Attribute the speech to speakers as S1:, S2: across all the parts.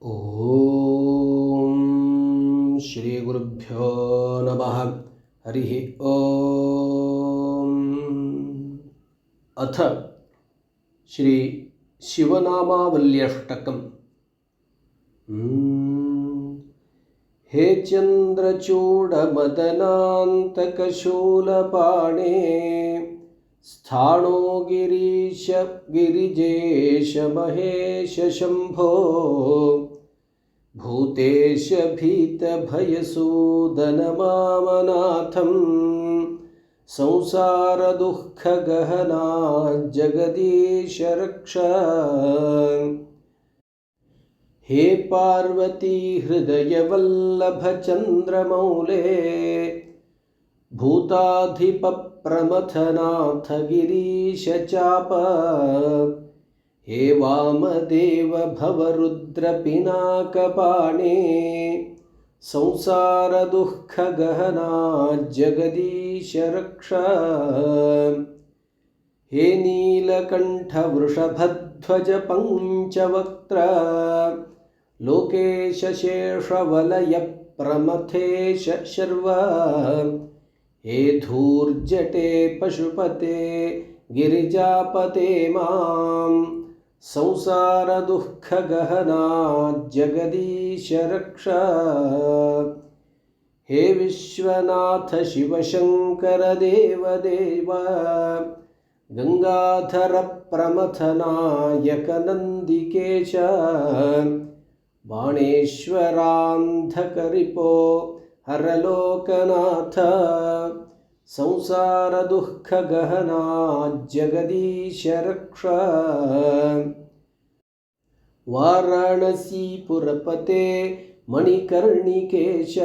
S1: ಓಂ ಶ್ರೀ ಗುರುಭ್ಯೋ ನಮಃ. ಹರಿಃ ಓಂ. ಅಥ ಶ್ರೀ ಶಿವನಾಮಾವಲ್ಯಷ್ಟಕಂ. ಹೇ ಚಂದ್ರಚೂಡಮದನಾಂತಕಶೂಲಪಾಣೇ ಸ್ಥಾಣೋ ಗಿರೀಶ ಗಿರಿಜೇಶ ಮಹೇಶ ಶಂಭೋ ಭೂತೇಶ ಭೀತಭಯಸೂದನಮಾಮನಾಥಂ ಸಂಸಾರದುಃಖಗಹನಾ ಜಗದೀಶ ರಕ್ಷ. ಹೇ ಪಾರ್ವತಿ ಹೃದಯವಲ್ಲಭ ಚಂದ್ರಮೌಲೇ ಭೂತಾಧಿಪ ಪ್ರಮಥನಾಥ ಗಿರೀಶ ಚಾಪ. ಹೇ ವಾಮದೇವ ಭವರುದ್ರ ಪಿನಾಕಪಾಣೇ ಸಂಸಾರ ದುಃಖಗಹನಾ ಜಗದೀಶ ರಕ್ಷ. ಹೇ ನೀಲಕಂಠ ವೃಷಭಧ್ವಜ ಪಂಚವಕ್ತ್ರ ಲೋಕೇಶ ಶೇಷವಲಯ ಪ್ರಮಥೇಶ ಶರ್ವ. ಹೇ ಧೂರ್ಜಟೆ ಪಶುಪತೆ ಗಿರಿಜಾಪತೆ ಮಾಂ ಸಂಸಾರ ದುಃಖಗಹನಾ ಜಗದೀಶ ರಕ್ಷ. ಹೇ ವಿಶ್ವನಾಥ ಶಿವಶಂಕರ ದೇವದೇವ ಗಂಗಾಧರ ಪ್ರಮಥನಾಯಕ ನಂದಿಕೇಶ. ಬಾಣೇಶ್ವರಾಂಧಕರಿಪೋ ಹರಲೋಕನಾಥ ಸಂಸಾರ ದುಃಖಗಹನಾ ಜಗದೀಶ ರಕ್ಷ. ವಾರಾಣಸೀಪುರಪತೆ ಮಣಿಕರ್ಣಿಕೇಶ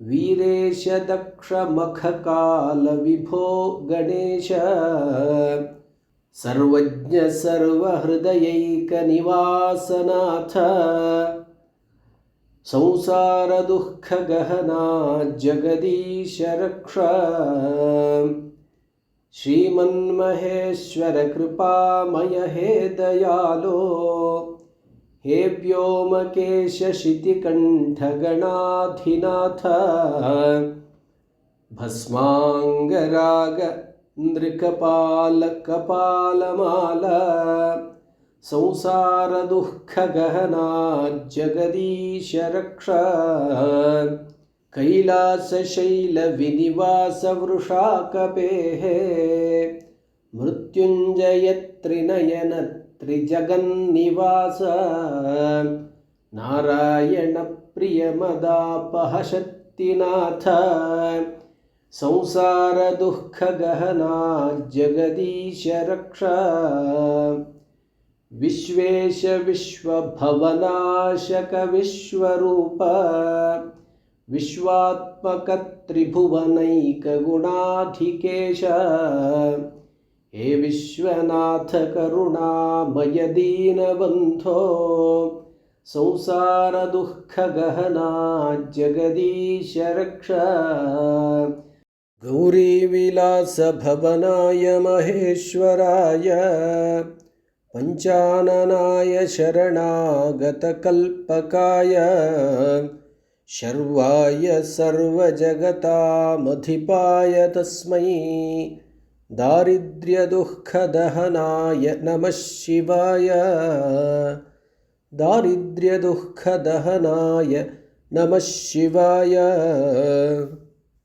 S1: ವೀರೇಶ ದಕ್ಷ ಮಖಕಾಲ ವಿಭೋ ಗಣೇಶ. ಸರ್ವಜ್ಞ ಸರ್ವಹೃದಯೈಕ ನಿವಾಸನಾಥ ಸಂಸಾರ ದುಃಖಗಹನಾ ಜಗದೀಶ ರಕ್ಷ. ಶ್ರೀಮನ್ಮಹೇಶ್ವರ ಕೃಪಾಮಯ ಹೇ ದಯಾಲೋ ಹೇ ವ್ಯೋಮಕೇಶ ಶಿತಿಕಂಠ ಗಣಾಧಿನಾಥ. ಭಸ್ಮಾಂಗರಾಗ ನೃಕಪಾಲ ಕಪಾಲಮಾಲ ಸಂಸಾರ ದುಃಖಗಹನಾ ಜಗದೀಶ ರಕ್ಷ. ಕೈಲಾಸ ಶೈಲ ವಿನಿವಾಸ ವೃಷಾಕಪೇಃ ಮೃತ್ಯುಂಜಯ ತ್ರಿನಯನ ತ್ರಿಜಗನ್ನಿವಾಸ. ನಾರಾಯಣ ಪ್ರಿಯ ಮದಾಪಹ ಶಕ್ತಿನಾಥ ಸಂಸಾರ ದುಃಖಗಹನಾ ಜಗದೀಶ ರಕ್ಷ. ವಿಶ್ವೇಶ ವಿಶ್ವಭವನಾಶಕ ವಿಶ್ವರೂಪ ವಿಶ್ವಾತ್ಮಕ ತ್ರಿಭುವನೈಕ ಗುಣಾಧಿಕೇಶ. ಹೇ ವಿಶ್ವನಾಥ ಕರುಣಾಮಯ ದೀನಬಂಧೋ ಸಂಸಾರ ದುಃಖಗಹನಾ ಜಗದೀಶ ರಕ್ಷ. ಗೌರಿ ವಿಲಾಸ ಭವನಾಯ ಮಹೇಶ್ವರಾಯ ಪಂಚಾನನಾಯ ಶರಣಾಗತ ಕಲ್ಪಕಾಯ ಶರ್ವಾಯ ಸರ್ವಜಗತಾಮಧಿಪಾಯ ತಸ್ಮೈ ದಾರಿದ್ರ್ಯ ದುಃಖದಹನಾಯ ನಮಃ ಶಿವಾಯ. ದಾರಿದ್ರ್ಯ ದುಃಖದಹನಾಯ ನಮಃ ಶಿವಾಯ.